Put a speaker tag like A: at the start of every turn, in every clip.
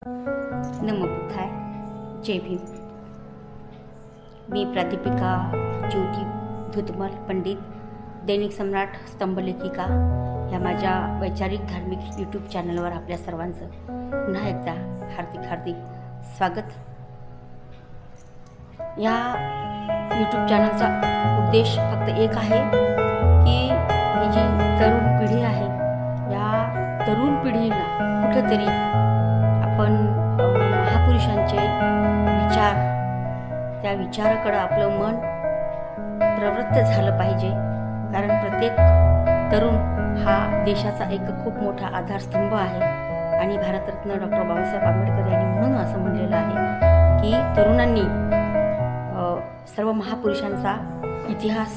A: नमो बुद्धाय. जय भीम. मी प्राध्यापिका ज्योती धुतमल पंडित, दैनिक सम्राट स्तंभलेखिका या माझ्या वैचारिक धार्मिक यूट्यूब चॅनलवर आपल्या सर्वांचं पुन्हा एकदा हार्दिक स्वागत. या यूट्यूब चॅनलचा उद्देश फक्त एक आहे की ही जी तरुण पिढी आहे, या तरुण पिढीला कुठेतरी आपण महापुरुषांचे विचार, त्या विचाराकडे आपलं मन प्रवृत्त झालं पाहिजे. कारण प्रत्येक तरुण हा देशाचा एक खूप मोठा आधारस्तंभ आहे आणि भारतरत्न डॉक्टर बाबासाहेब आंबेडकर यांनी म्हणून असं म्हणलेलं आहे की तरुणांनी सर्व महापुरुषांचा इतिहास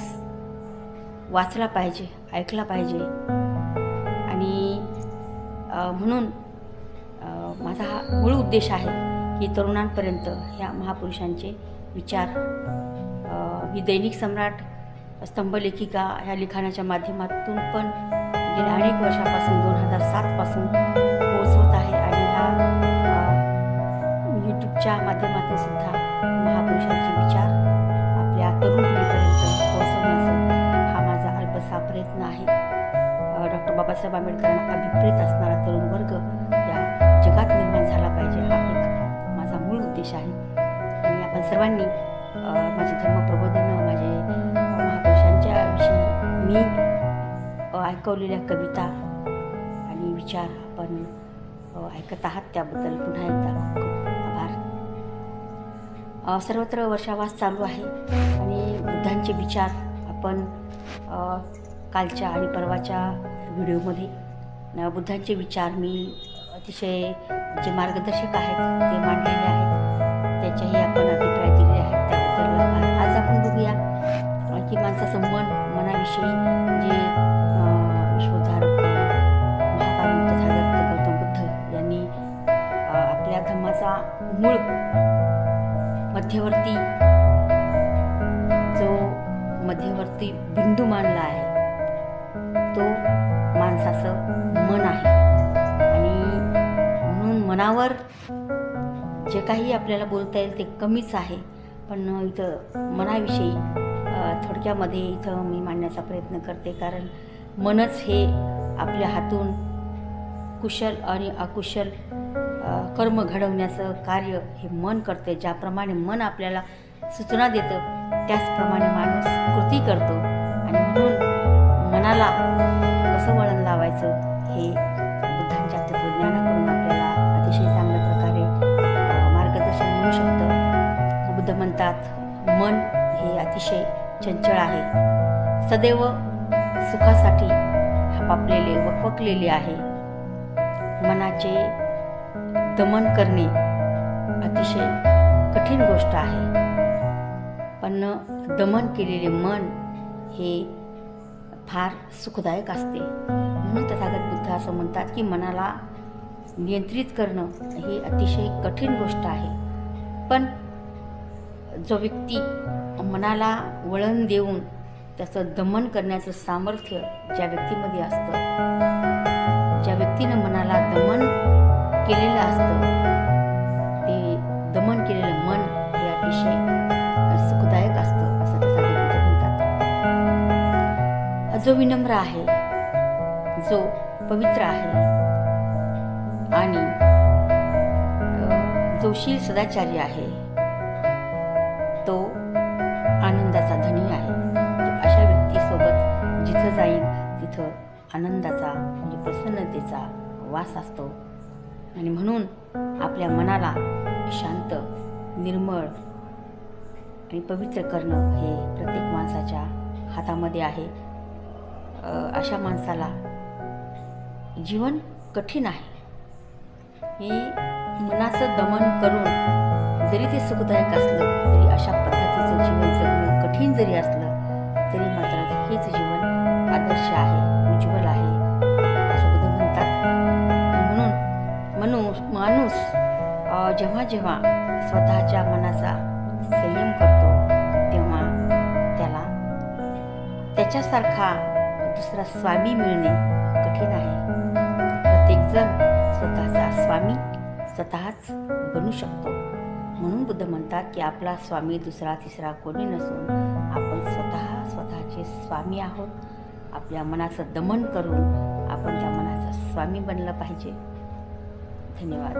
A: वाचला पाहिजे, ऐकला पाहिजे. आणि म्हणून माझा हा मूळ उद्देश आहे की तरुणांपर्यंत ह्या महापुरुषांचे विचार ही दैनिक सम्राट स्तंभलेखिका ह्या लिखाणाच्या माध्यमातून पण गेल्या अनेक वर्षापासून 2007 पासून पोहोचवत आहे. आणि ह्या यूट्यूबच्या माध्यमातून सुद्धा महापुरुषांचे विचार आपल्या तरुण पिढीपर्यंत पोहोचवण्याचा हा माझा अल्पसा प्रयत्न आहे. डॉक्टर बाबासाहेब आंबेडकरांना अभिप्रेत असणारा तरुण वर्ग या जगात निर्माण झाला पाहिजे, हा एक माझा मूळ उद्देश आहे. आणि आपण सर्वांनी माझे धर्मप्रबोधन, माझे महापुरुषांच्या विषयी मी ऐकवलेल्या कविता आणि विचार आपण ऐकत आहात, त्याबद्दल पुन्हा एकदा खूप खूप आभार. सर्वत्र वर्षावास चालू आहे आणि बुद्धांचे विचार आपण कालच्या आणि परवाच्या व्हिडिओमध्ये बुद्धांचे विचार मी अतिशय जे मार्गदर्शक आहेत ते मांडलेले आहेत, त्याच्याही आपण अभिप्राय दिलेले आहेत, त्याबद्दल आज आपण बघूया की माणसाचं मनाविषयी जे विश्वोद्धारक महाकारुण तथागत गौतम बुद्ध यांनी आपल्या धम्माचा मूळ मध्यवर्ती बिंदू मानला आहे, तो माणसाचं मन आहे. आणि म्हणून मनावर जे काही आपल्याला बोलता येईल ते कमीच आहे. पण इथं मनाविषयी थोडक्यामध्ये इथं मी मांडण्याचा प्रयत्न करते. कारण मनच हे आपल्या हातून कुशल आणि अकुशल कर्म घडवण्याचं कार्य हे मन करते. ज्याप्रमाणे मन आपल्याला सूचना देतं त्याचप्रमाणे माणूस कृती करतो. आणि म्हणून मनाला कसं वळण लावायचं हे बुद्धांच्या तत्त्वज्ञानाकडून आपल्याला अतिशय चांगल्या प्रकारे मार्गदर्शन मिळू शकतं. बुद्ध म्हणतात मन हे अतिशय चंचल आहे, सदैव सुखासाठी हापापलेले वकवकलेले आहे. मनाचे दमन करणे अतिशय कठीण गोष्ट आहे, पण दमन केलेले मन हे फार सुखदायक असते. म्हणून तथागत बुद्ध असं म्हणतात की मनाला नियंत्रित करणं ही अतिशय कठीण गोष्ट आहे. पण जो व्यक्ती मनाला वळण देऊन त्याचं दमन करण्याचं सामर्थ्य ज्या व्यक्तीमध्ये असतं, ज्या व्यक्तीनं मनाला दमन केलेलं असतं, ते दमन केलेलं मन हे अतिशय सुखदायक असतं असं तथागत बुद्ध म्हणतात. जो विनम्र आहे, जो पवित्र आहे आणि जो शील सदाचारी आहे, तो आनंदाचा धनी आहे. अशा व्यक्तीसोबत जिथं जाईल तिथं आनंदाचा म्हणजे प्रसन्नतेचा वास असतो. आणि म्हणून आपल्या मनाला शांत, निर्मळ आणि पवित्र करणं हे प्रत्येक माणसाच्या हातामध्ये आहे. अशा माणसाला जीवन कठीण आहे. हे मनाचं दमन करून जरी ते सुखदायक असलं तरी अशा पद्धतीचं जीवन जगणं कठीण जरी असलं तरी मात्र हेच जीवन आदर्श आहे, उज्ज्वल आहे असं बुद्ध म्हणतात. म्हणून माणूस जेव्हा जेव्हा स्वतःच्या मनाचा संयम करतो तेव्हा त्याला त्याच्यासारखा दुसरा स्वामी मिळणे कठीण आहे. प्रत्येकजण स्वतःचा स्वामी स्वतःच बनू शकतो. म्हणून बुद्ध म्हणतात की आपला स्वामी दुसरा तिसरा कोणी नसून आपण स्वतःचे स्वामी आहोत. आपल्या मनाचं दमन करून आपण त्या मनाचा स्वामी बनलं पाहिजे. धन्यवाद.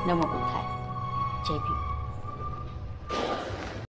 A: नमो बुद्धाय. जय भीम.